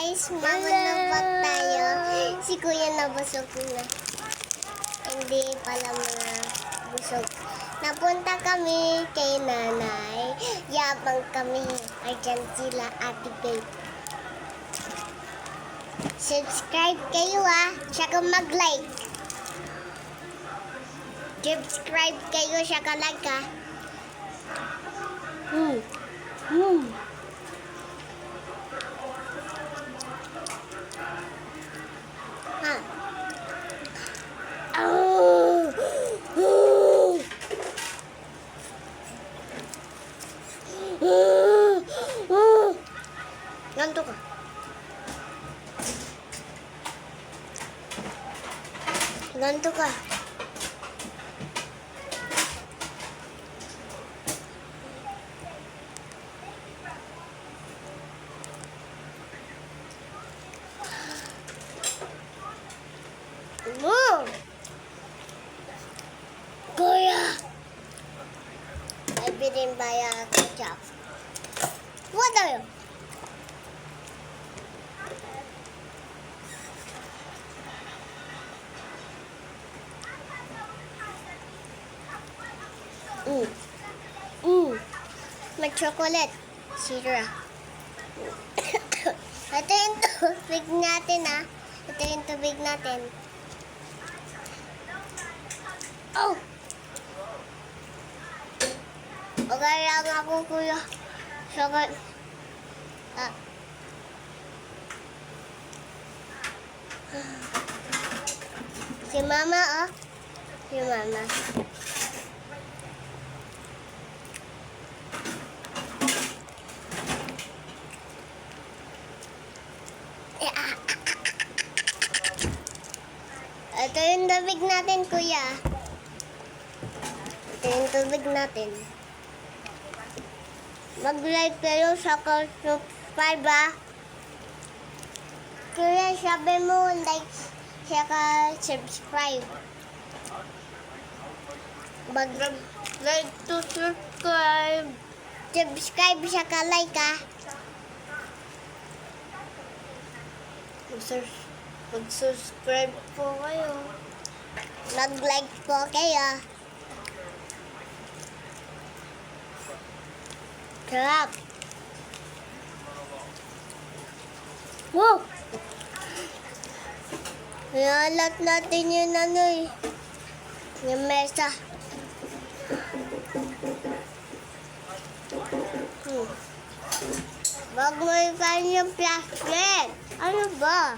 guys, mamalabak tayo. Si Kuya nabusog na. Hindi pala mga busog. Napunta kami kay nanay. Yabang kami. Arjan sila, Ate Babe. Subscribe kayo tsaka mag-like. Subscribe kayo, tsaka like Ganto ka. Ganto ka. Kuya! Ay, bilhin ba yung ketchup? What are you? May chocolate. Sira. Ito yung tubig natin Ito yung tubig natin. Oh! Okay lang ako, kuya. Sakit. Si mama, Si mama. Ito yung tubig natin, kuya. Ito yung tubig natin. Mag-like kayo sa subscribe, Kuya, sabi mo like saka subscribe. Mag-like to subscribe. Subscribe saka like, Mag-subscribe po kayo. Mag-like po kayo. Sarap. Wow! Ialat natin yung yung mesa. Wag mo ikan yung plastic. Ano ba?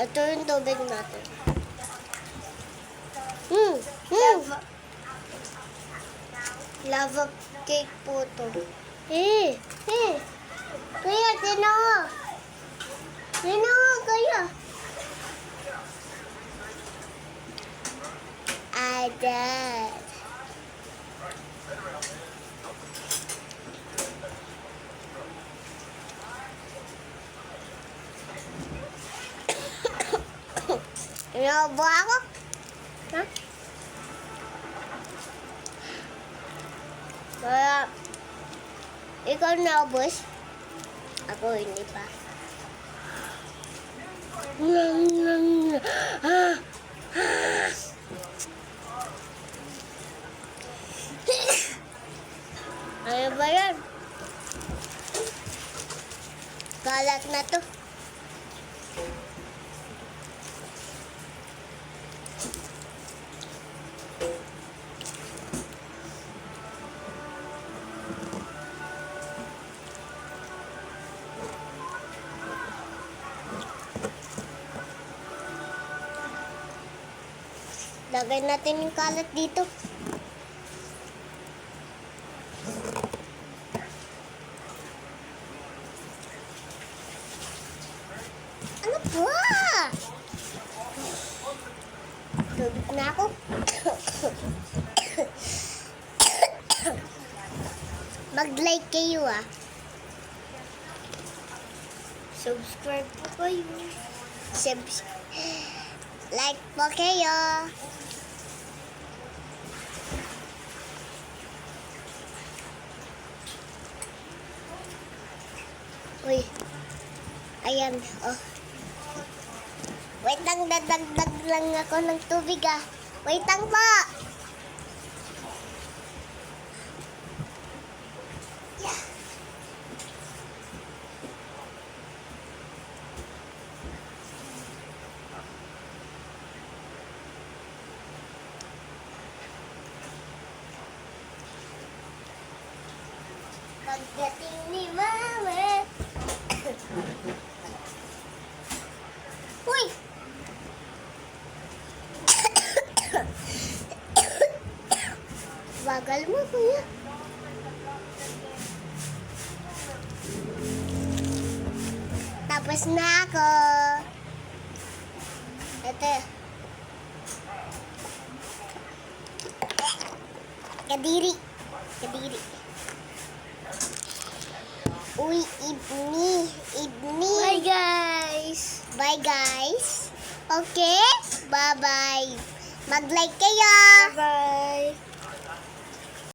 Ito yung tubig natin. Lava cake po ito. Kaya, tinawa. Tinawa, kaya. Adan. Inabo ako? Kaya, ikaw naubos? Ako hindi pa. Ano ba yan? Kalat na to. Lagay natin yung kalat dito. Ano ba? Tubig na ako. Mag-like kayo Subscribe po kayo. Like po kayo. Uy. Ayan, oh. Wait lang, dadagdag lang ako ng tubig ah. Wait lang po. Yeah. Pagdating ni Mama. Uy! Bagal mo, kuya. Tapos na ako. Ito. Kadiri. Kadiri. Uy, ibni. Bye guys! Bye, guys. Okay? Bye-bye. Mag-like kayo. Bye-bye!